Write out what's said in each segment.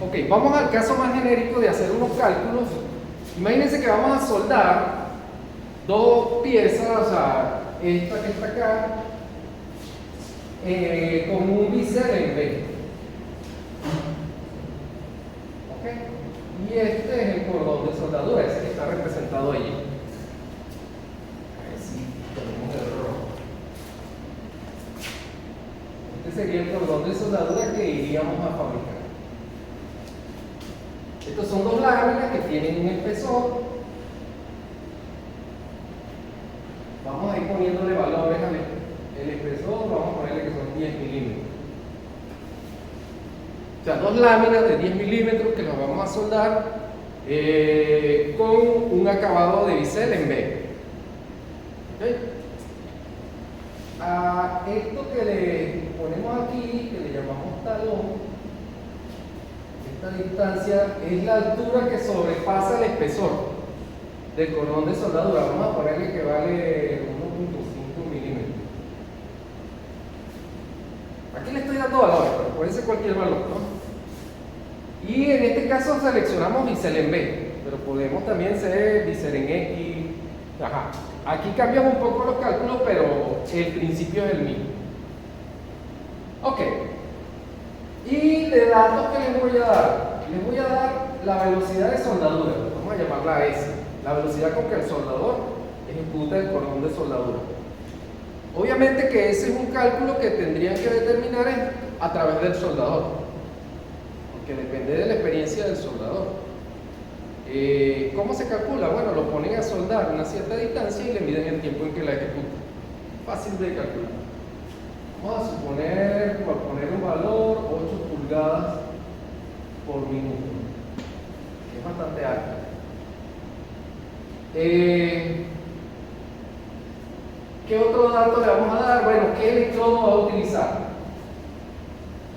Ok, vamos al caso más genérico de hacer unos cálculos. Imagínense que vamos a soldar dos piezas, o sea, esta que está acá, con un bisel en B. Ok, y este es el cordón de soldadura, ese que está representado allí. A ver si tenemos el rojo. Este sería el cordón de soldadura que iríamos a fabricar. Estos son dos láminas que tienen un espesor. Vamos a ir poniéndole valores al espesor, vamos a ponerle que son 10 milímetros. O sea, dos láminas de 10 milímetros que las vamos a soldar con un acabado de bisel en B. ¿Okay? A esto que le ponemos aquí, que le llamamos talón, esta distancia es la altura que sobrepasa el espesor del cordón de soldadura. Vamos a ponerle que vale 1.5 milímetros. Aquí le estoy dando valores, pero puede ser cualquier valor, ¿no? Y en este caso seleccionamos bisel en B, pero podemos también ser bisel en X. Ajá. Aquí cambian un poco los cálculos, pero el principio es el mismo. Ok. Y de datos que les voy a dar, la velocidad de soldadura, vamos a llamarla S, la velocidad con que el soldador ejecuta el cordón de soldadura. Obviamente que ese es un cálculo que tendrían que determinar a través del soldador, porque depende de la experiencia del soldador. ¿Cómo se calcula? Bueno, lo ponen a soldar a una cierta distancia y le miden el tiempo en que la ejecuta. Fácil de calcular. Vamos a suponer, por poner un valor, 8 pulgadas por minuto, que es bastante alto. ¿Qué otro dato le vamos a dar? Bueno, ¿qué electrodo va a utilizar?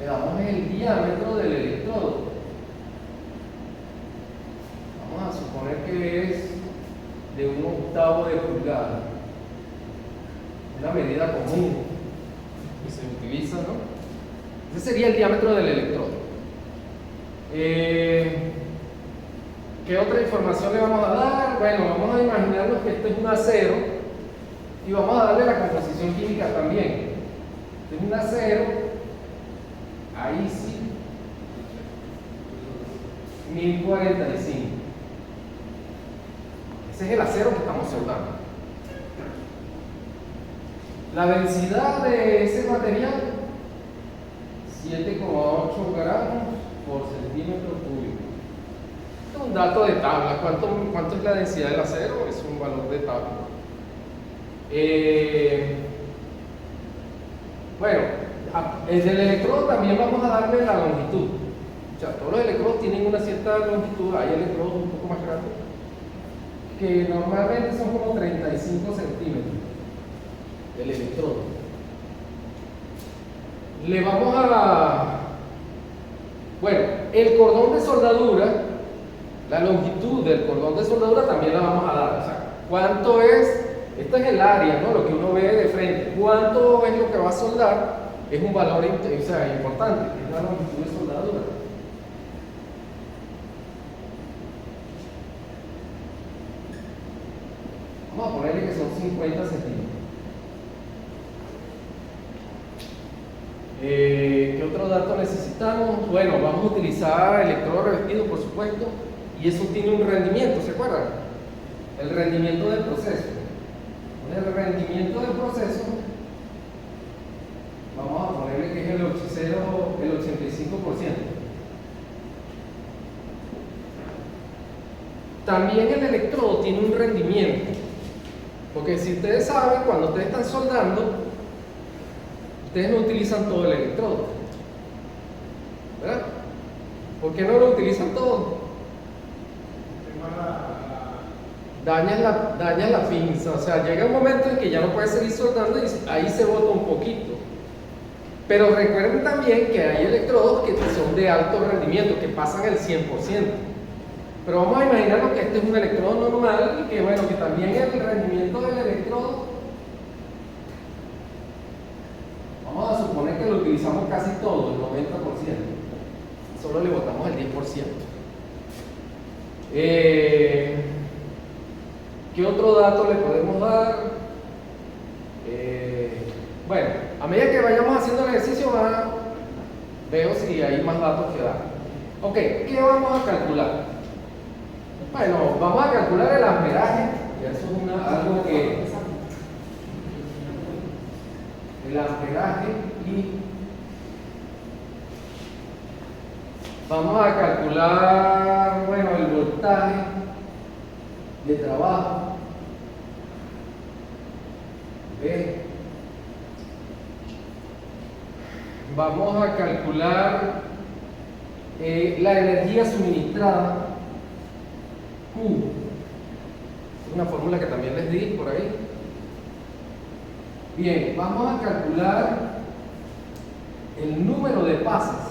Le damos el diámetro del electrodo. Vamos a suponer que es de 1/8 de pulgada. Una medida común que se utiliza, ¿no? Ese sería el diámetro del electrodo. ¿Qué otra información le vamos a dar? Bueno, vamos a imaginarnos que esto es un acero y vamos a darle la composición química también. Este es un acero, ahí sí, 1045. Ese es el acero que estamos soldando. La densidad de ese material, 7,8 gramos por centímetro cúbico. Este es un dato de tabla. ¿Cuánto es la densidad del acero? Es un valor de tabla. Bueno, desde el electrodo también vamos a darle la longitud. O sea, todos los electrodos tienen una cierta longitud. Hay electrodos un poco más grandes, que normalmente son como 35 centímetros del electrodo. Le vamos a... Bueno, el cordón de soldadura, la longitud del cordón de soldadura también la vamos a dar. O sea, ¿cuánto es? Esto es el área, ¿no? Lo que uno ve de frente. ¿Cuánto es lo que va a soldar? Es un valor importante, es la longitud de soldadura. Vamos a ponerle que son 50 centímetros. ¿Qué otro dato necesitamos? Bueno, vamos a utilizar electrodo revestido, por supuesto, y eso tiene un rendimiento, ¿se acuerdan? El rendimiento del proceso. El rendimiento del proceso, vamos a ponerle que es el 85%. También el electrodo tiene un rendimiento, porque si ustedes saben, cuando ustedes están soldando, ustedes no utilizan todo el electrodo, ¿verdad? ¿Por qué no lo utilizan todo? Dañas la pinza, o sea, llega un momento en que ya no puedes seguir soldando y ahí se bota un poquito. Pero recuerden también que hay electrodos que son de alto rendimiento, que pasan el 100%. Pero vamos a imaginarnos que este es un electrodo normal y que, bueno, que también el rendimiento del electrodo, vamos a suponer que lo utilizamos casi todo, el 90%. Solo le botamos el 10%. ¿Qué otro dato le podemos dar? Bueno, a medida que vayamos haciendo el ejercicio, veo si hay más datos que dar. Ok, ¿qué vamos a calcular? Bueno, vamos a calcular el amperaje. Y eso es algo que... El amperaje y... Vamos a calcular, bueno, el voltaje de trabajo. Vamos a calcular la energía suministrada, Q. Es una fórmula que también les di por ahí. Bien, vamos a calcular el número de pases.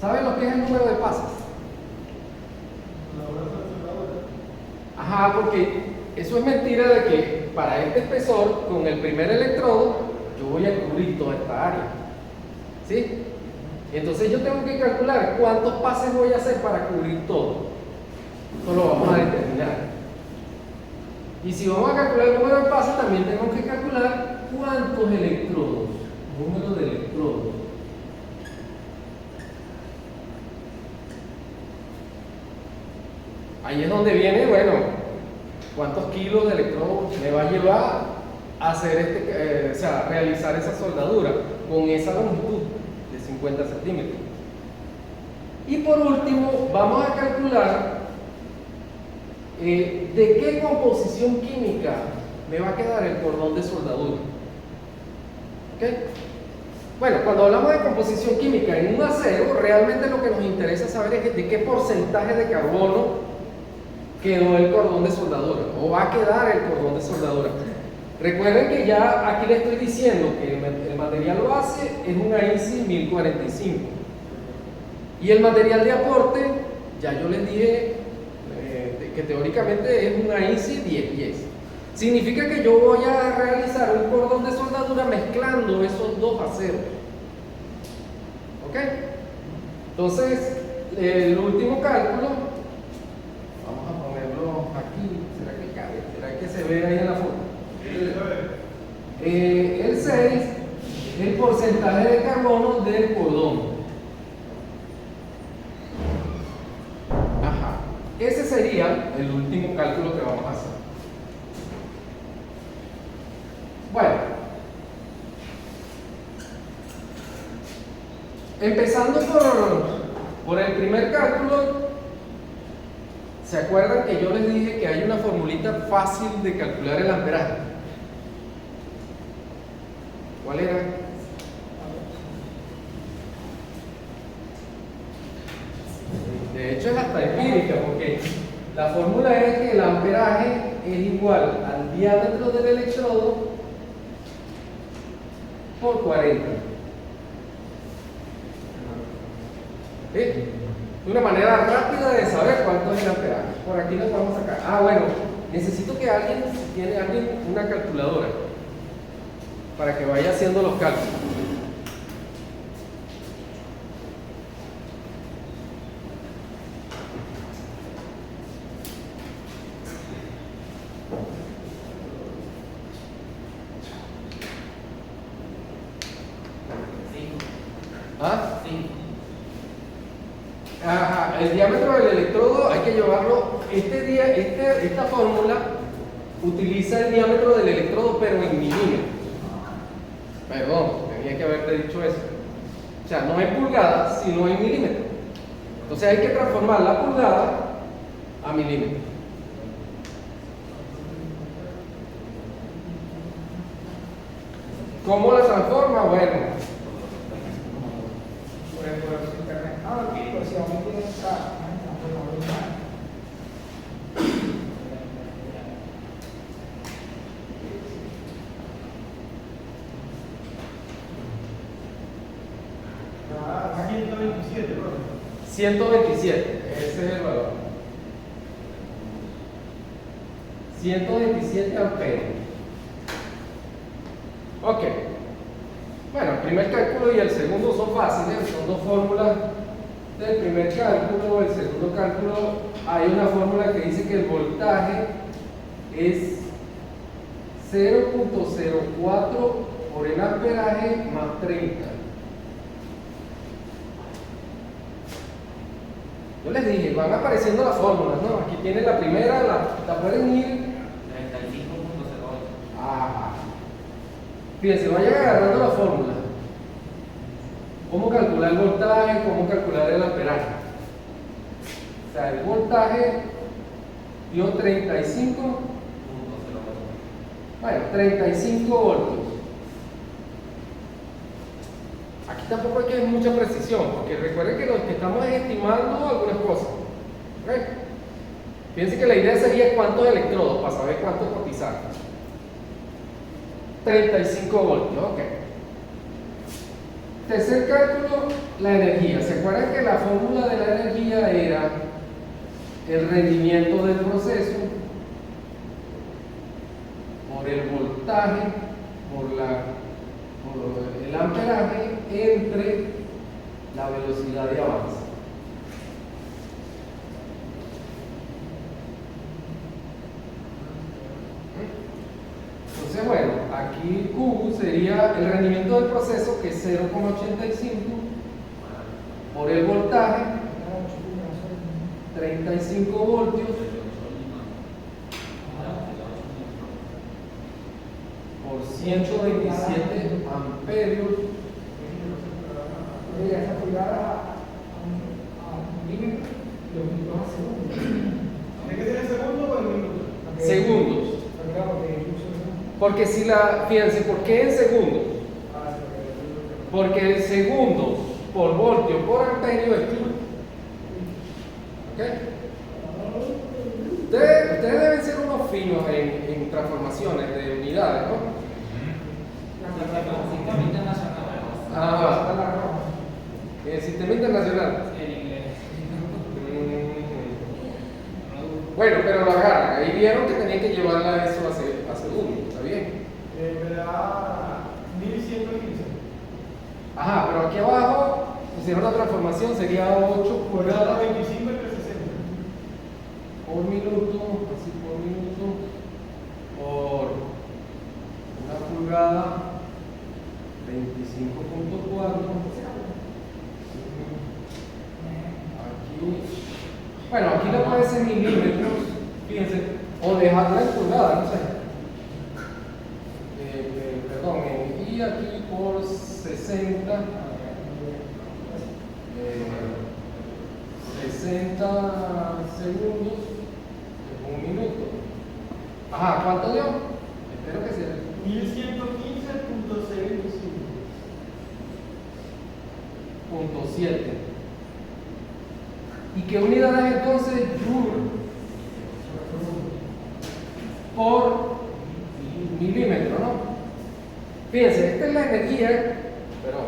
¿Saben lo que es el número de pases? Ajá, porque eso es mentira de que para este espesor, con el primer electrodo, yo voy a cubrir toda esta área. ¿Sí? Entonces yo tengo que calcular cuántos pases voy a hacer para cubrir todo. Eso lo vamos a determinar. Y si vamos a calcular el número de pases, también tenemos que calcular cuántos electrodos, número de electrodos. Ahí es donde viene, bueno, cuántos kilos de electrodos me va a llevar a hacer o sea, realizar esa soldadura con esa longitud de 50 centímetros. Y por último, vamos a calcular de qué composición química me va a quedar el cordón de soldadura. ¿Ok? Bueno, cuando hablamos de composición química en un acero, realmente lo que nos interesa saber es de qué porcentaje de carbono quedó el cordón de soldadura, o va a quedar el cordón de soldadura. Recuerden que ya aquí les estoy diciendo que el material base es un AISI 1045. Y el material de aporte, ya yo les dije que teóricamente es un AISI 1010. Significa que yo voy a realizar un cordón de soldadura mezclando esos dos aceros. ¿Ok? Entonces, el último cálculo, vamos a ponerlo aquí. ¿Será que cabe? ¿Será que se ve ahí en la foto? El 6, el porcentaje de carbono del cordón. Ajá. Ese sería el último cálculo que vamos a hacer. Bueno, empezando por el primer cálculo, ¿se acuerdan que yo les dije que hay una formulita fácil de calcular el amperaje? ¿Cuál era? De hecho es hasta empírica, porque la fórmula es que el amperaje es igual al diámetro del electrodo por 40. ¿Sí? Una manera rápida de saber cuánto es el amperaje. Por aquí lo vamos a sacar. Ah, bueno, necesito que alguien, si tiene alguien una calculadora, para que vaya haciendo los cálculos. ¿Ah? Sí. Ajá, el diámetro del electrodo hay que llevarlo. Esta fórmula utiliza el diámetro del electrodo, pero en milímetros. Perdón, tenía que haberte dicho eso. O sea, no en pulgadas, sino en milímetros. Entonces hay que transformar la pulgada a milímetros. ¿Cómo la transforma? Bueno. Aquí 127, ¿no? 127, ese es el valor. 127 amperios. Ok. Bueno, primer cálculo y el segundo son fáciles, son dos fórmulas del primer cálculo. El segundo cálculo hay una fórmula que dice que el voltaje es 0.04 por el amperaje más 30. Yo les dije, van apareciendo las fórmulas, ¿no? Aquí tiene la primera, la pueden ir. 35.08. Ajá. Fíjense, vayan agarrando la fórmula. ¿Cómo calcular el voltaje? ¿Cómo calcular el amperaje? O sea, el voltaje dio 35. Bueno, 35 voltios. Aquí tampoco hay que tener mucha precisión, porque recuerden que lo que estamos es estimando algunas cosas. ¿Ok? Fíjense que la idea sería cuántos electrodos, para saber cuánto cotizar. 35 voltios, ok. Tercer cálculo, la energía. ¿Se acuerdan que la fórmula de la energía era el rendimiento del proceso por el voltaje, por el amperaje entre la velocidad de avance? Entonces, bueno, aquí Q sería el rendimiento del proceso, que es 0,85 por el voltaje, 35 voltios por 127 amperios. ¿Tiene que ser en segundo o en minutos? Segundos. Porque si fíjense, ¿por qué en segundos? Porque el segundo por voltio por amperio es joule. ¿Ok? Ustedes deben ser unos finos en transformaciones de unidades, ¿no? Sistema internacional. El sistema internacional. En inglés. Bueno, pero lo agarran. Ahí vieron que tenían que llevarla eso a segundo. ¿Está bien? Me da 1115. Ajá, pero aquí abajo pusieron la transformación, sería 8 Por cada pulgadas 25 entre 60. por minuto, así por minuto, por una pulgada, 25.4. Aquí, bueno, aquí le puede ser milímetros, fíjense, o dejarla en pulgadas, no sé. Perdón, y aquí por 60. 60 segundos es un minuto. Ajá, ¿cuánto dio? Espero que sea 1115.7. ¿Y qué unidad es entonces? Joule por milímetro, ¿no? Fíjense, esta es la energía, pero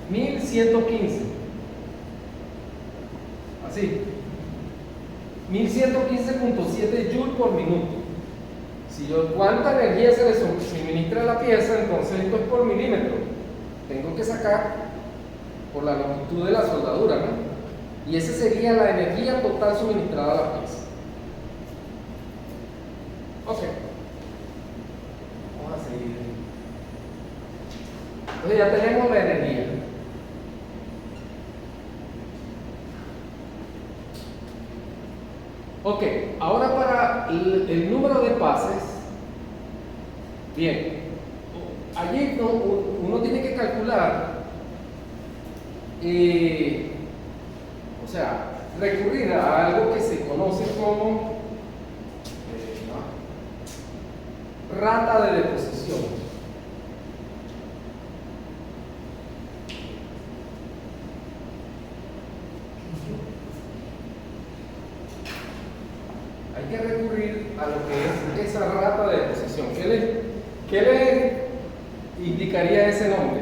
1115. Así. 1115.7 joules por minuto. Si yo cuánta energía se le suministra a la pieza, entonces esto es por milímetro. Tengo que sacar por la longitud de la soldadura, ¿no? Y esa sería la energía total suministrada a la pieza. Ok. Vamos a seguir. Entonces ya tenemos la energía. Ok, ahora para el número de pases. Bien, allí uno tiene que calcular, o sea, recurrir a algo que se conoce como rata de deposición. Hay que recurrir a lo que es esa rata de deposición. ¿Qué le indicaría ese nombre?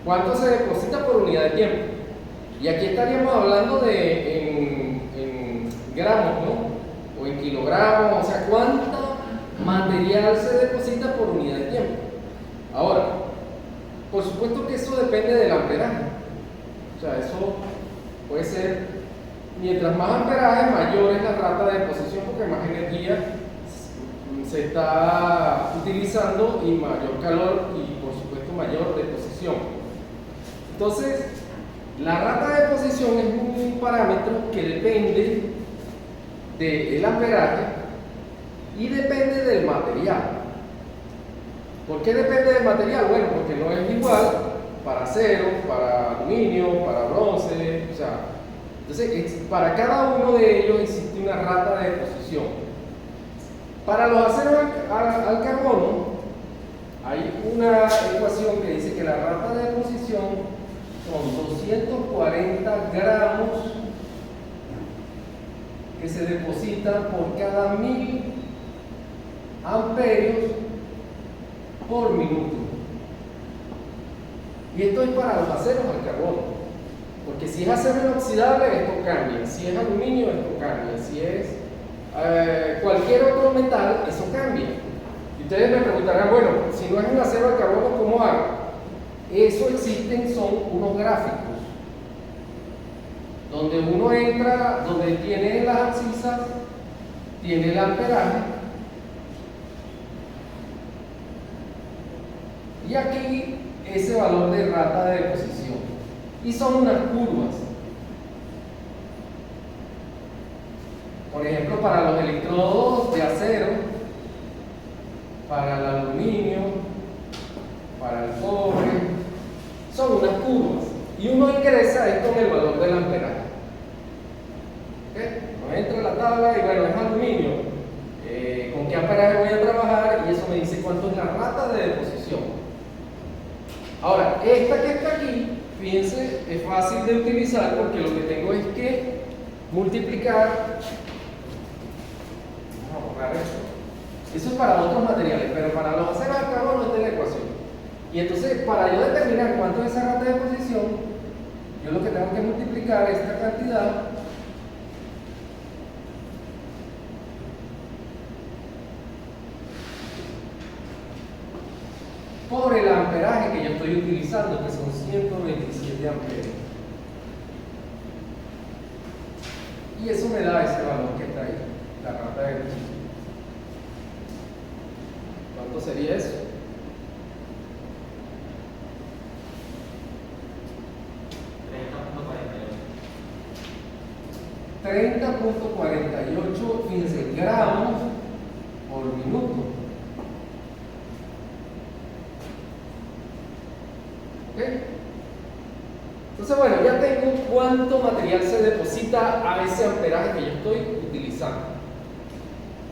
¿Cuánto se deposita por unidad de tiempo? Y aquí estaríamos hablando en gramos, ¿no? O en kilogramos, o sea, cuánta material se deposita por unidad de tiempo. Ahora, por supuesto que eso depende del amperaje. O sea, eso puede ser, mientras más amperaje, mayor es la rata de deposición porque más energía se está utilizando y mayor calor y por supuesto mayor deposición. Entonces, la rata de deposición es un parámetro que depende del amperaje y depende del material. ¿Por qué depende del material? Bueno, porque no es igual para acero, para aluminio, para bronce, o sea, entonces para cada uno de ellos existe una rata de deposición. Para los aceros al carbono hay una ecuación que dice que la rata de deposición son 240 gramos que se depositan por cada 1000 amperios por minuto. Y esto es para los aceros al carbono, porque si es acero inoxidable esto cambia, si es aluminio esto cambia, si es cualquier otro metal eso cambia. Y ustedes me preguntarán, bueno, si no es un acero al carbono, ¿cómo hago? Eso existen, son unos gráficos donde uno entra, donde tiene las abscisas, tiene el amperaje, y aquí ese valor de rata de deposición, y son unas curvas. Por ejemplo, para los electrodos de acero, para el aluminio, para el cobre, son unas curvas, y uno ingresa esto en el valor del amperaje. ¿Okay? Uno entra en la tabla y bueno, es aluminio, con qué amperaje voy a trabajar, y eso me dice cuánto es la rata de deposición. Ahora, esta que está aquí, fíjense, es fácil de utilizar porque lo que tengo es que multiplicar. Vamos a borrar esto. Eso es para otros materiales, pero para los aceros al carbono esta es la ecuación. Y entonces, para yo determinar cuánto es esa rata de deposición, yo lo que tengo que multiplicar esta cantidad por el amperaje que yo estoy utilizando, que son 127 amperios. Y eso me da ese valor que está ahí, la rata de deposición. ¿Cuánto sería eso? 30.48, fíjense, gramos por minuto. ¿Ok? Entonces, bueno, ya tengo cuánto material se deposita a ese amperaje que yo estoy utilizando.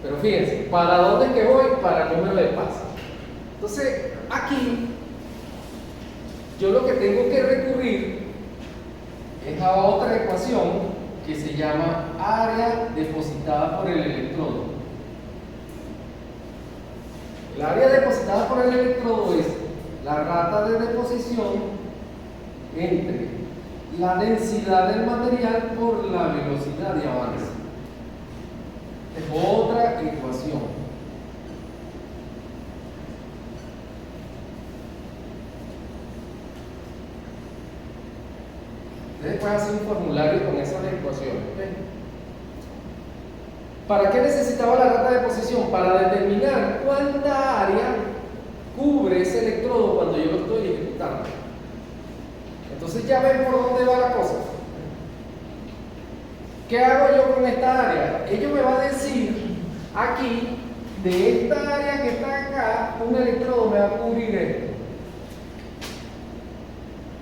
Pero fíjense, ¿para dónde es que voy? Para el número de pasos. Entonces, aquí, yo lo que tengo que recurrir es a otra ecuación que se llama área depositada por el electrodo. El área depositada por el electrodo es la rata de deposición entre la densidad del material por la velocidad de avance. Es otra ecuación. Ustedes pueden hacer un formulario con esas ecuaciones. ¿Okay? ¿Para qué necesitaba la rata de deposición? Para determinar cuánta área cubre ese electrodo cuando yo lo estoy ejecutando. Entonces ya ven por dónde va la cosa. ¿Qué hago yo con esta área? Ello me va a decir aquí, de esta área que está acá, un electrodo me va a cubrir esto.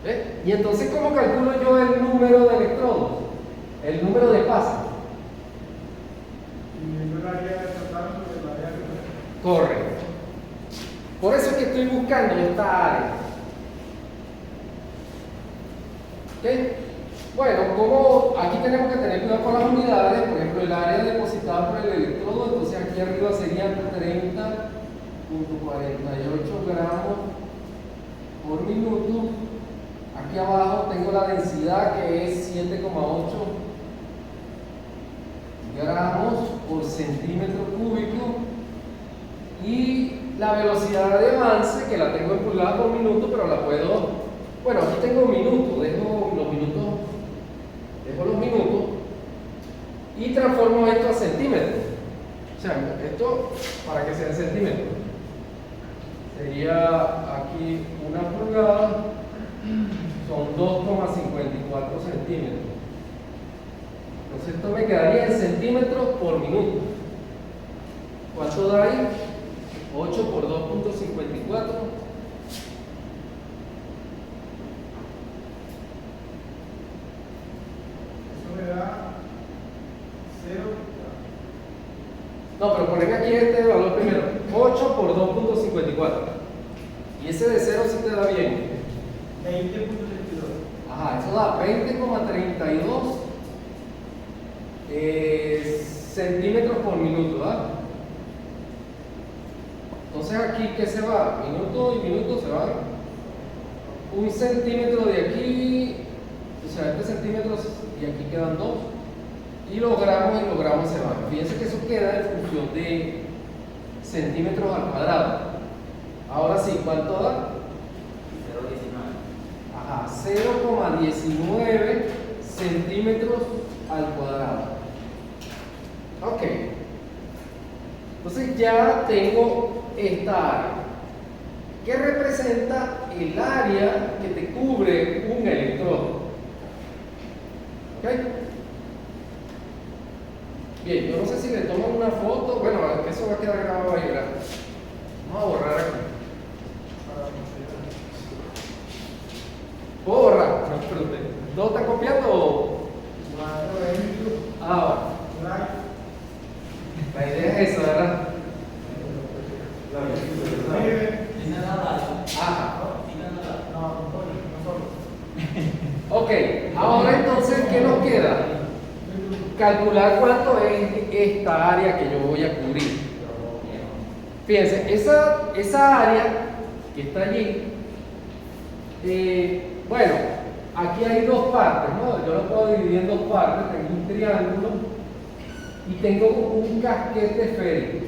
¿Ves? Y entonces, ¿cómo calculo yo el número de electrodos? El número de pasos. Correcto. Por eso es que estoy buscando esta área. ¿Okay? Bueno, como aquí tenemos que tener cuidado con las unidades, por ejemplo, el área depositada por el electrodo, entonces aquí arriba serían 30.48 gramos por minuto. Aquí abajo tengo la densidad que es 7,8 gramos por centímetro cúbico. Y la velocidad de avance, que la tengo en pulgadas por minuto, pero la puedo, bueno, aquí tengo minutos, dejo los minutos y transformo esto a centímetros. O sea, esto para que sea en centímetros. Sería aquí una pulgada, son 2,54 centímetros. Entonces esto me quedaría en centímetros por minuto. ¿Cuánto da ahí? 8 por 2,54. Eso me da 0. No, pero poneme aquí este valor primero. 8 por 2,54. Y ese de 0 sí te da bien. 20.32. Ajá, eso da 20,32 centímetros por minuto, ¿verdad? Entonces aquí, ¿qué se va? Minuto y minuto se van. Un centímetro de aquí, o sea, este centímetro y aquí quedan 2. Y los gramos se van. Fíjense que eso queda en función de centímetros al cuadrado. Ahora sí, ¿cuánto da? 0,19. Ajá, 0,19 centímetros al cuadrado. Ok. Entonces ya tengo esta área. ¿Qué representa el área que te cubre un electrodo? ¿Ok? Bien, yo no sé si le toman una foto. Bueno, eso va a quedar grabado ahí, ¿verdad? Vamos a borrar aquí. ¿Puedo borrar? No, pero ¿no está copiando o? Ah, va. La idea es esa, ¿verdad? Ajá. Ok, ahora entonces, ¿qué nos queda? Calcular cuánto es esta área que yo voy a cubrir. Fíjense, esa área que está allí, bueno, aquí hay dos partes, ¿no? Yo lo puedo dividir en dos partes. Tengo un triángulo y tengo un casquete esférico.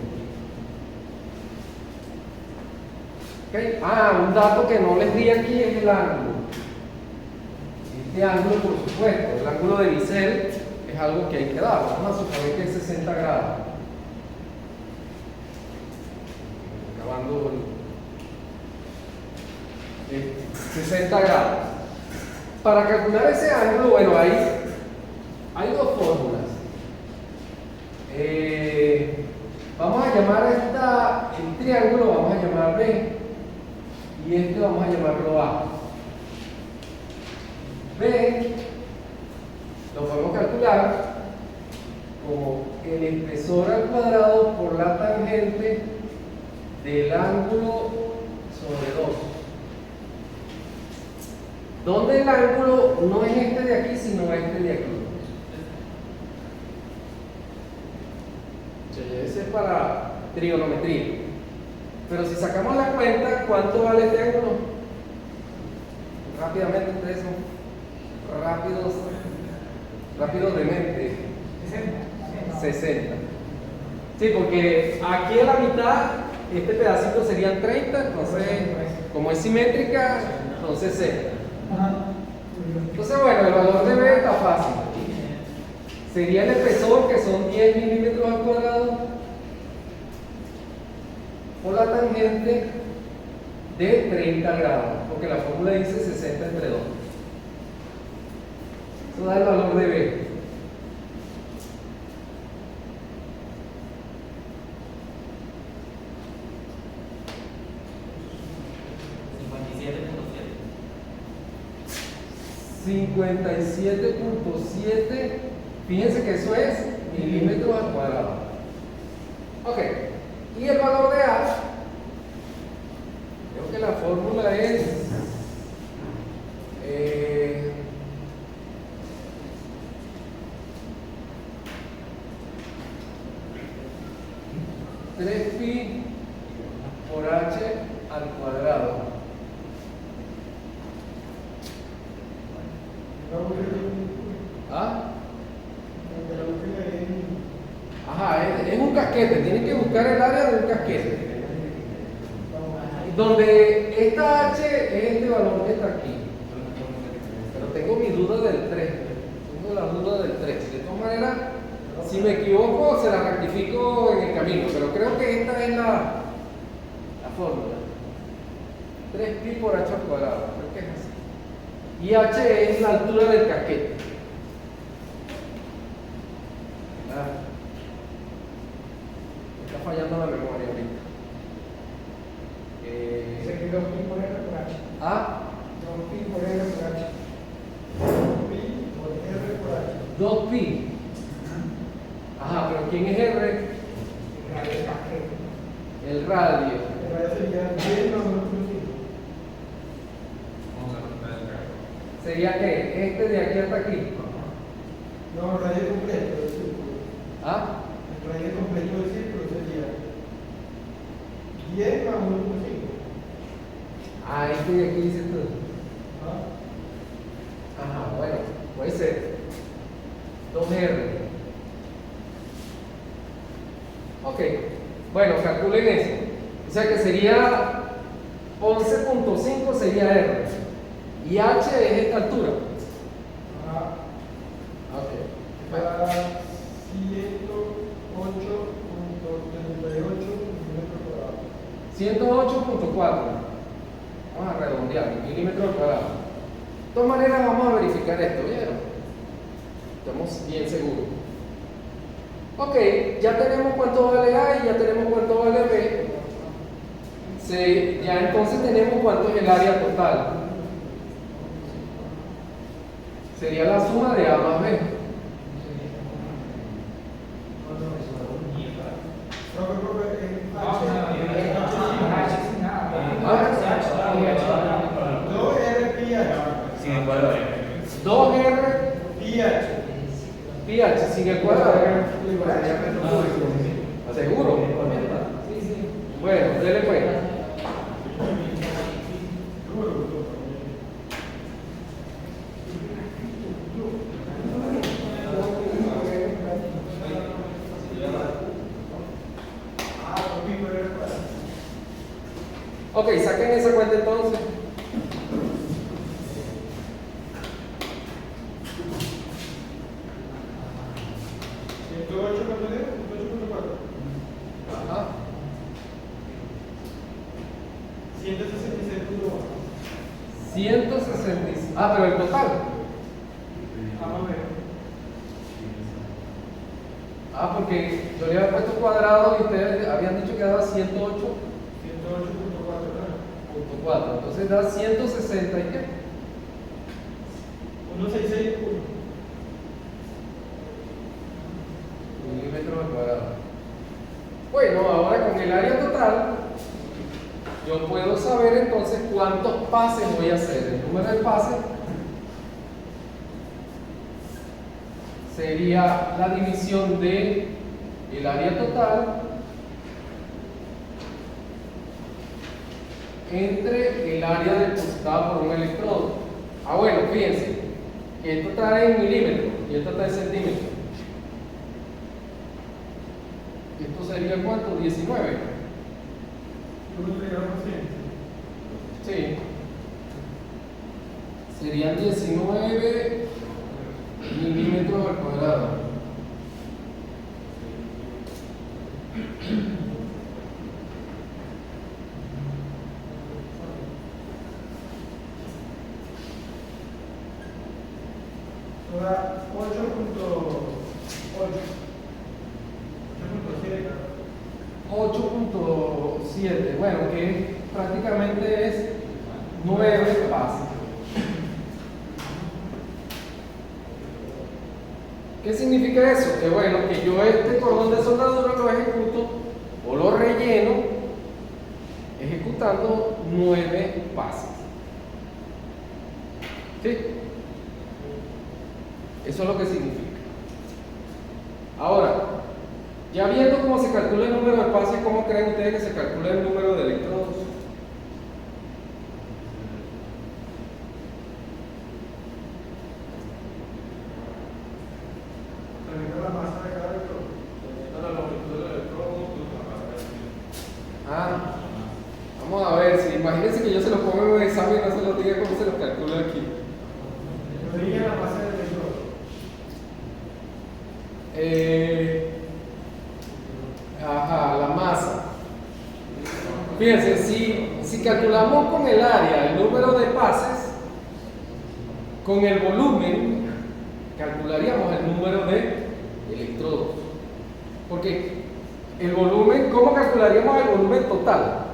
¿Okay? Ah, un dato que no les di aquí es el ángulo. Este ángulo, por supuesto, el ángulo de bisel es algo que hay que dar. Vamos a suponer que es 60 grados. Acabando 60 grados. Para calcular ese ángulo, bueno, hay dos fórmulas. Vamos a llamar el triángulo, vamos a llamar B, y este vamos a llamarlo A. B lo podemos calcular como el espesor al cuadrado por la tangente del ángulo sobre 2. Donde el ángulo no es este de aquí, sino este de aquí. Ese es para trigonometría. Pero si sacamos la cuenta, ¿cuánto vale este ángulo? Rápidamente, ustedes son rápidos de mente. 60. Sí, porque aquí a la mitad, este pedacito serían 30, entonces, como es simétrica, entonces 60. Entonces, bueno, el valor de B está fácil. Sería el espesor, que son 10 milímetros al cuadrado, por la tangente de 30 grados, porque la fórmula dice 60 entre 2. Eso da el valor de B. $57.7. Fíjense que eso es milímetros al cuadrado. Ok, y el valor de A, creo que la fórmula es 3pi por h al cuadrado. ¿Ah? Ajá, es un casquete, tienen que buscar el área de un casquete. donde esta H es este valor que está aquí. Pero tengo mi duda del 3. Tengo la duda del 3. De todas maneras, si me equivoco, se la rectifico en el camino. Pero creo que esta es la fórmula. 3pi por h al cuadrado. Creo que es así. Y h es la altura del casquete. Me está fallando la memoria ahorita. Sería 2pi por R por H. ¿Ah? 2pi por R por H. 2pi por R por H. 2pi. Ajá, pero ¿quién es R? El radio del casquete. El radio. El radio sería 10 más 1.5. ¿Sería qué? Este de aquí hasta aquí. No, el radio completo del círculo. ¿Ah? El radio completo del círculo sería 10 más 1.5. Ah, este de aquí dices tú. ¿Ah? Ajá, bueno, puede ser. 2R. Ok, bueno, calculen eso. O sea que sería 11.5 sería R. Y H es esta altura. Ajá. Ok. Para 108.38 milímetros cuadrados. 108.4. Vamos a redondear, milímetros cuadrados. De todas maneras, vamos a verificar esto, ¿vieron? Estamos bien seguros. Ok, ya tenemos cuánto vale A y ya tenemos cuánto vale B. Ya entonces tenemos cuánto es el área total. Sería la suma de A más B. Dos R pi H. 2R Pi H. pi H sin el cuadrado. ¿Seguro? Bueno, dele pues. Ok, saquen esa cuenta entonces. Ajá. 166. Ah, pero el total. Ah, porque yo le había puesto cuadrado y ustedes habían dicho que daba 108.4. Entonces da 160 y qué? 166.1. Milímetros al cuadrado. Bueno, ahora con el área total, yo puedo saber entonces cuántos pases voy a hacer. El número de pases sería la división de el área total entre el área depositada por un electrodo. Ah, bueno, fíjense que esto está en milímetros y esto está en centímetros. Esto sería ¿cuánto? 19. Sí. Serían 19 milímetros al cuadrado. Da 8.7, bueno, que prácticamente es 9 pases. ¿Qué significa eso? Que bueno, que yo este cordón de soldadura lo ejecuto o lo relleno ejecutando 9 pases. ¿Sí? Eso es lo que significa. Ahora, ya viendo cómo se calcula el número de pases, ¿cómo creen ustedes que se calcula el número de electrodos? Ah, vamos a ver si se lo ponga en un examen y no se lo diga cómo se lo calcula aquí. Lo diga la masa del electrodo. La masa. Fíjense, si calculamos con el área el número de pases, con el volumen calcularíamos el número de electrodos. Porque el volumen, ¿cómo calcularíamos el volumen total?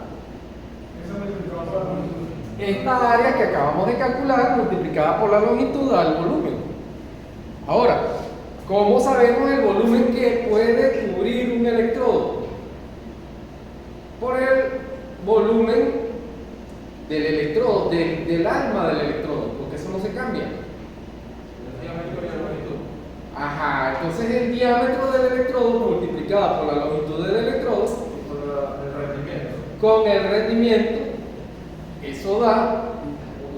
Eso me explicaba por la longitud. Esta área que acabamos de calcular multiplicada por la longitud da el volumen. Ahora, ¿cómo sabemos el volumen que puede cubrir un electrodo? Por el volumen del electrodo, del alma del electrodo, porque eso no se cambia. El diámetro y la longitud. Ajá, entonces el diámetro del electrodo multiplicado por la longitud del electrodo con el rendimiento, eso da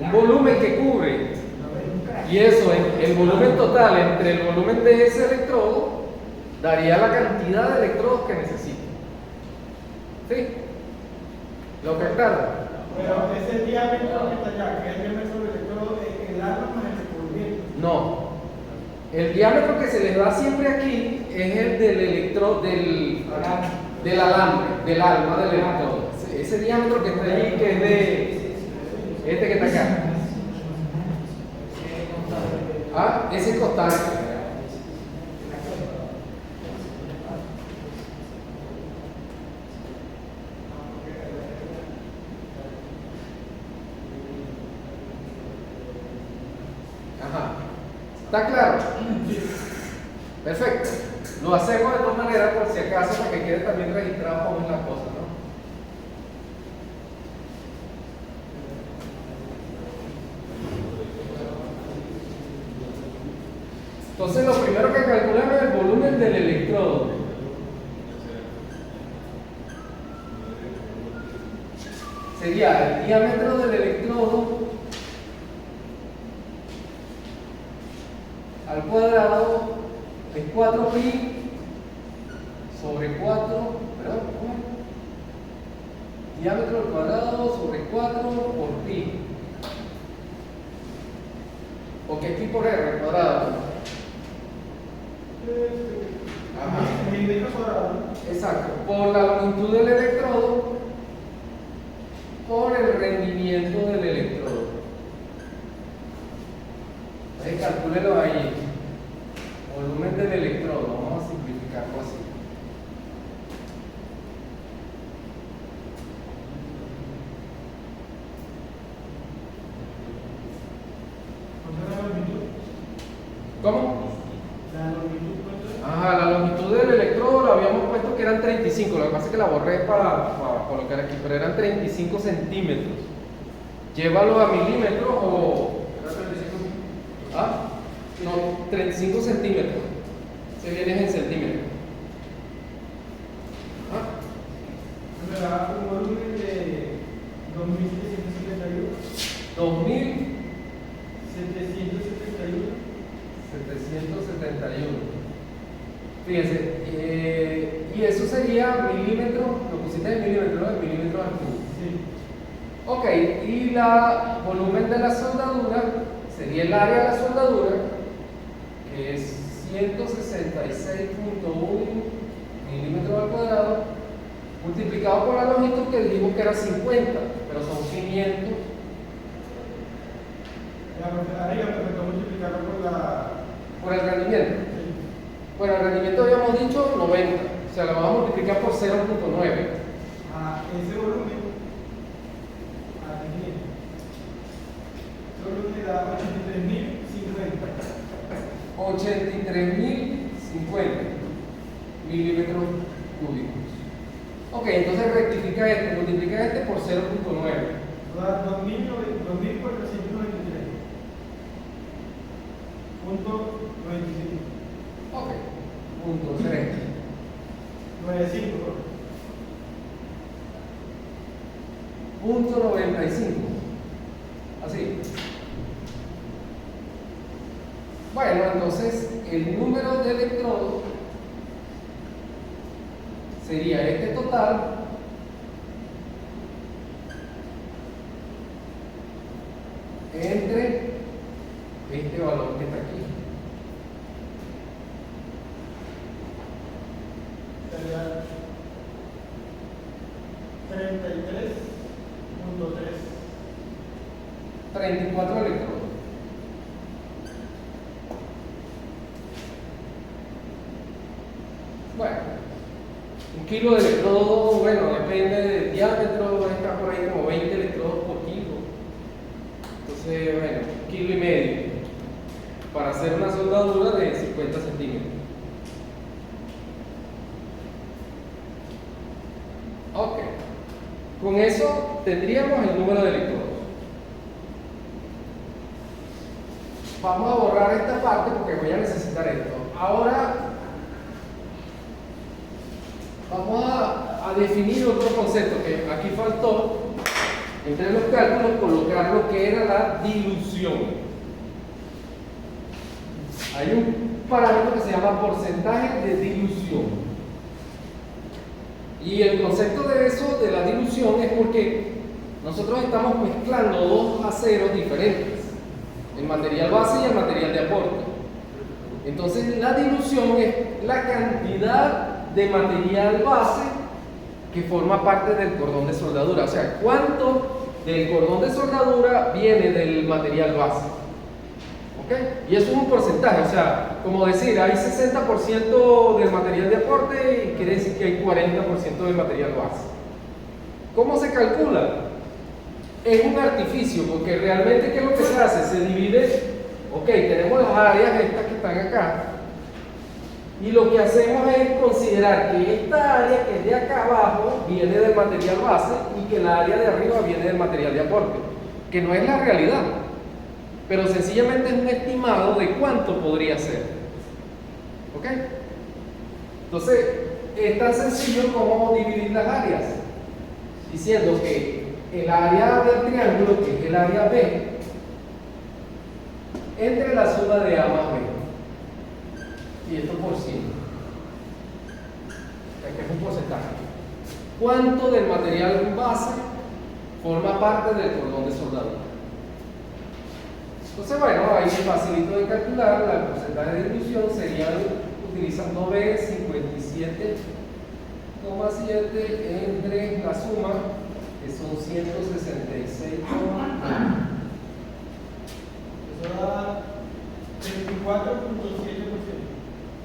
un volumen que cubre. Y eso, el volumen total entre el volumen de ese electrodo, daría la cantidad de electrodos que necesita. ¿Sí? ¿Lo captaron? Pero ese diámetro que está allá, que es el diámetro del electrodo, el arma más el recubrimiento. No. El diámetro que se les da siempre aquí es el del electrodo, del alambre, del alma del electrodo. Ese diámetro que está ahí, que es de este que está acá. Ese es constante. Ajá. ¿Está claro? Perfecto. Lo hacemos de todas maneras por si acaso para que quede también registrado cómo es la cosa, ¿no? Entonces lo primero que calculamos es el volumen del electrodo. Sería el diámetro del electrodo al cuadrado es 4pi sobre 4, perdón, diámetro al cuadrado sobre 4 por pi. ¿O qué pi por r cuadrado? Milímetros cuadrados. Exacto, por la longitud del electrodo por el rendimiento del electrodo. Entonces calcúlelo ahí. Volumen del electrodo, vamos a simplificarlo así. ¿Cuánto es la longitud? ¿Cómo? La longitud, ¿cuánto es? Ajá, la longitud del electrodo lo habíamos puesto que eran 35, lo que pasa es que la borré para colocar aquí, pero eran 35 centímetros. Llévalo a milímetros o... No, 35 centímetros. Se viene en centímetros. Me da un volumen de 2.771. 771. 771. Fíjense, y eso sería milímetros, lo pusiste en milímetros, ¿no? En milímetros al cubo. Sí. Ok, y la volumen de la soldadura sería el área de la soldadura, que es 166.1 milímetros al cuadrado, multiplicado por la longitud que dijimos que era 50, pero son 500. Arriba, pero tengo que multiplicarlo Por el rendimiento. Sí. Bueno, el rendimiento habíamos dicho 90, o sea, lo vamos a multiplicar por 0.9. Ese volumen, ese volumen da 83.050. 83.050 milímetros cúbicos. Ok, entonces rectifica este, multiplica este por 0.9. Da 2.493. Punto 95. Ok, punto 3. 95. Punto 95. Así. Bueno, entonces el número de electrodos sería este total entre este valor que está aquí. Sería 33.3. 34 electrodos. Bueno, un kilo de electrodo, bueno, depende del diámetro, está por ahí como 20 electrodos por kilo. Entonces, bueno, 1,5 kilos para hacer una soldadura de 50 centímetros. Ok, con eso tendríamos el número de electrodos. Vamos a borrar esta parte porque voy a necesitar esto. Ahora vamos a definir otro concepto que aquí faltó entre los cálculos, colocar lo que era la dilución. Hay un parámetro que se llama porcentaje de dilución. Y el concepto de eso, de la dilución, es porque nosotros estamos mezclando dos aceros diferentes, el material base y el material de aporte. Entonces la dilución es la cantidad de material base que forma parte del cordón de soldadura. O sea, cuánto del cordón de soldadura viene del material base. ¿Ok? Y eso es un porcentaje, o sea, como decir, hay 60% del material de aporte y quiere decir que hay 40% del material base. ¿Cómo se calcula? Es un artificio, porque realmente ¿qué es lo que se hace? Se divide, ok, tenemos las áreas estas que están acá, y lo que hacemos es considerar que esta área que es de acá abajo viene del material base y que la área de arriba viene del material de aporte, que no es la realidad, pero sencillamente es un estimado de cuánto podría ser. ¿Ok? Entonces, es tan sencillo como dividir las áreas, diciendo que el área del triángulo, que es el área B, entre la suma de A más B. Y esto por 100. Que es un porcentaje. ¿Cuánto del material base forma parte del cordón de soldadura? Entonces, bueno, ahí es facilito de calcular. El porcentaje de dilución sería utilizando B 57,7 entre la suma, que son 166. Eso da 34.7%.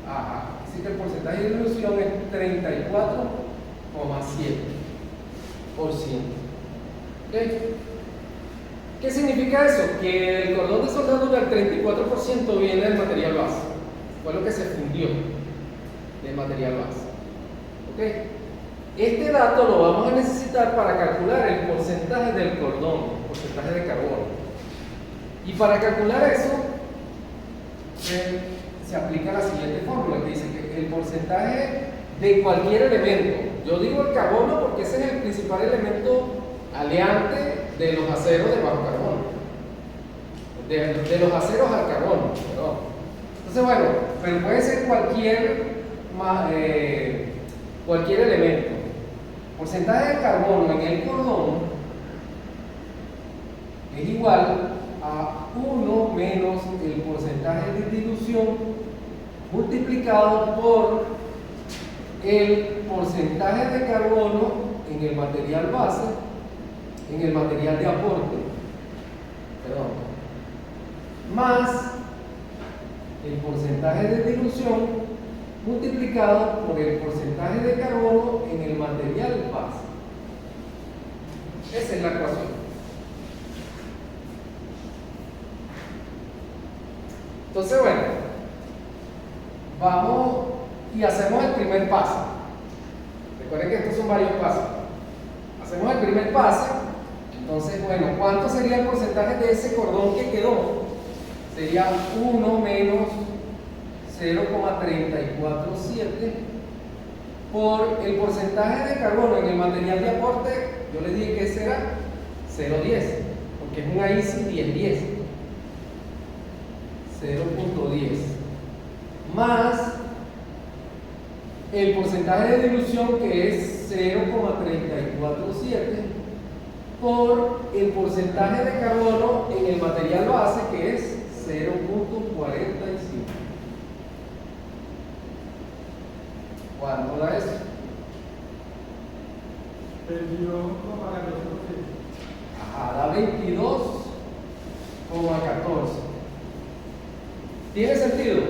Ajá, así que el porcentaje de dilución es 34,7%. ¿Ok? ¿Qué significa eso? Que el cordón de soldadura, el 34% viene del material base. Fue lo que se fundió del material base. ¿Ok? Este dato lo vamos a necesitar para calcular el porcentaje del cordón, el porcentaje de carbono. Y para calcular eso, se aplica la siguiente fórmula que dice que el porcentaje de cualquier elemento, yo digo el carbono porque ese es el principal elemento aleante de los aceros de bajo carbono, de los aceros al carbono, perdón. Entonces, bueno, pero puede ser cualquier elemento. Porcentaje de carbono en el cordón es igual a 1 menos el porcentaje de dilución multiplicado por el porcentaje de carbono en el material base, en el material de aporte, perdón, más el porcentaje de dilución multiplicado por el porcentaje de carbono en el material base. Esa es la ecuación. Entonces, bueno, vamos y hacemos el primer paso. Recuerden que estos son varios pasos. Hacemos el primer paso. Entonces, bueno, ¿cuánto sería el porcentaje de ese cordón que quedó? Sería 1 menos 0,347 por el porcentaje de carbono en el material de aporte. Yo les dije que ese era 0,10, porque es un AISI 1010. 0.10 más el porcentaje de dilución, que es 0,347 por el porcentaje de carbono en el material base, que es 0.45. ¿Cuánto da eso? 22,14%. Ajá, da 22,14. ¿Tiene sentido?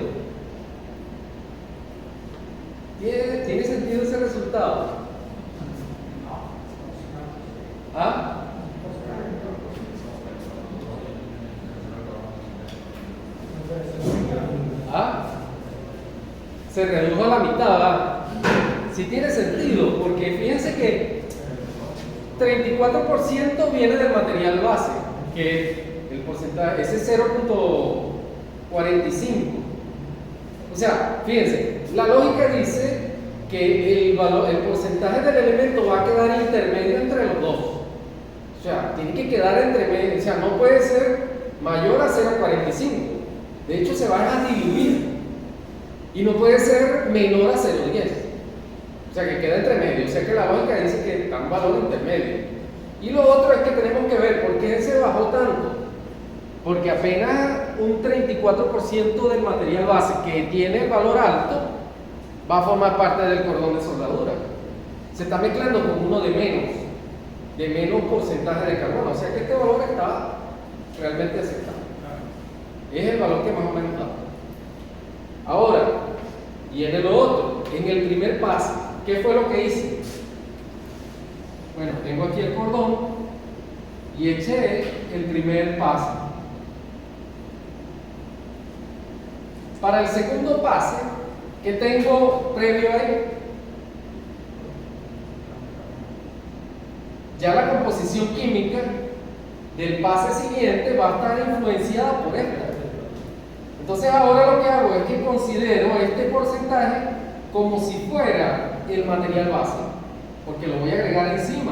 ¿Tiene sentido ese resultado? ¿Ah? ¿Ah? Se redujo a la mitad, ¿verdad? Sí tiene sentido, porque fíjense que 34% viene del material base, que el porcentaje, ese es 0.45. O sea, fíjense, la lógica dice que el porcentaje del elemento va a quedar intermedio entre los dos. O sea, tiene que quedar entre medio, o sea, no puede ser mayor a 0.45. De hecho, se va a diluir. Y no puede ser menor a 0.10. O sea, que queda entre medio. O sea, que la lógica dice que está un valor intermedio. Y lo otro es que tenemos que ver por qué se bajó tanto. Porque apenas un 34% del material base que tiene el valor alto va a formar parte del cordón de soldadura. Se está mezclando con uno de menos porcentaje de carbono. O sea que este valor está realmente aceptable. Es el valor que más o menos da. Ahora, viene lo otro. En el primer pase, ¿qué fue lo que hice? Bueno, tengo aquí el cordón y eché el primer pase. Para el segundo pase, ¿qué tengo previo ahí? Ya la composición química del pase siguiente va a estar influenciada por esta. Entonces ahora lo que hago es que considero este porcentaje como si fuera el material base, porque lo voy a agregar encima.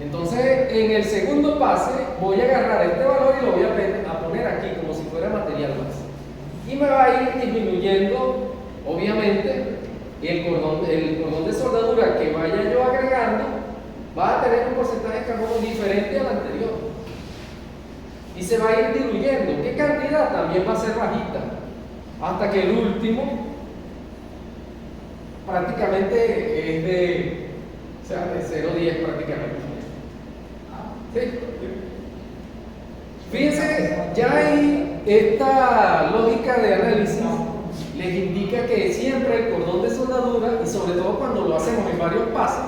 Entonces en el segundo pase voy a agarrar este valor y lo voy a poner aquí como si fuera material base. Y me va a ir disminuyendo, obviamente, el cordón de soldadura que vaya yo agregando va a tener un porcentaje de carbono diferente al anterior. Y se va a ir diluyendo. ¿Qué cantidad? También va a ser bajita. Hasta que el último prácticamente es de 0,10 prácticamente. ¿Sí? Fíjense, ya ahí esta lógica de análisis les indica que siempre el cordón de soldadura, y sobre todo cuando lo hacemos en varios pasos,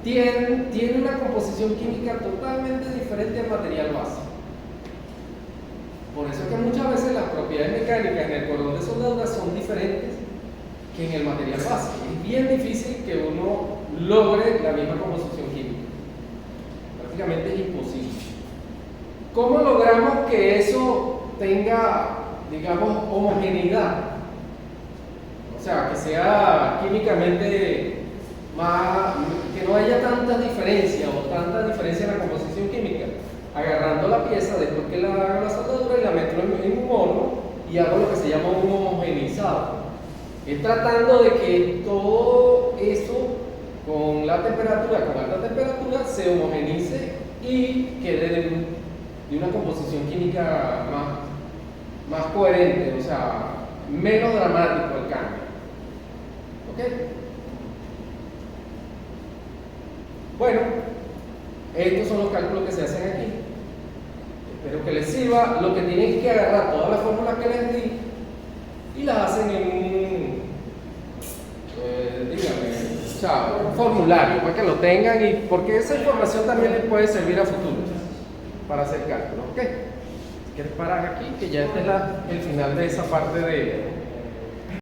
tiene una composición química totalmente diferente al material base. Por eso es que muchas veces las propiedades mecánicas en el cordón de soldadura son diferentes que en el material base. Es bien difícil que uno logre la misma composición química. Prácticamente es imposible. ¿Cómo logramos que eso tenga, digamos, homogeneidad? O sea, que sea químicamente más, que no haya tantas diferencias o tanta diferencia en la composición química. Agarrando la pieza después que la hago la soldadura y la meto en un horno y hago lo que se llama un homogeneizado. Es tratando de que todo eso con la temperatura, con alta temperatura, se homogenice y quede de una composición química más coherente, o sea, menos dramático el cambio. ¿Ok? Bueno, estos son los cálculos que se hacen aquí. Espero que les sirva. Lo que tienen que agarrar todas las fórmulas que les di y las hacen en un formulario para que lo tengan, y porque esa información también les puede servir a futuro para hacer cálculos. ¿Ok? Si quieres parar aquí, que ya este es el final de esa parte de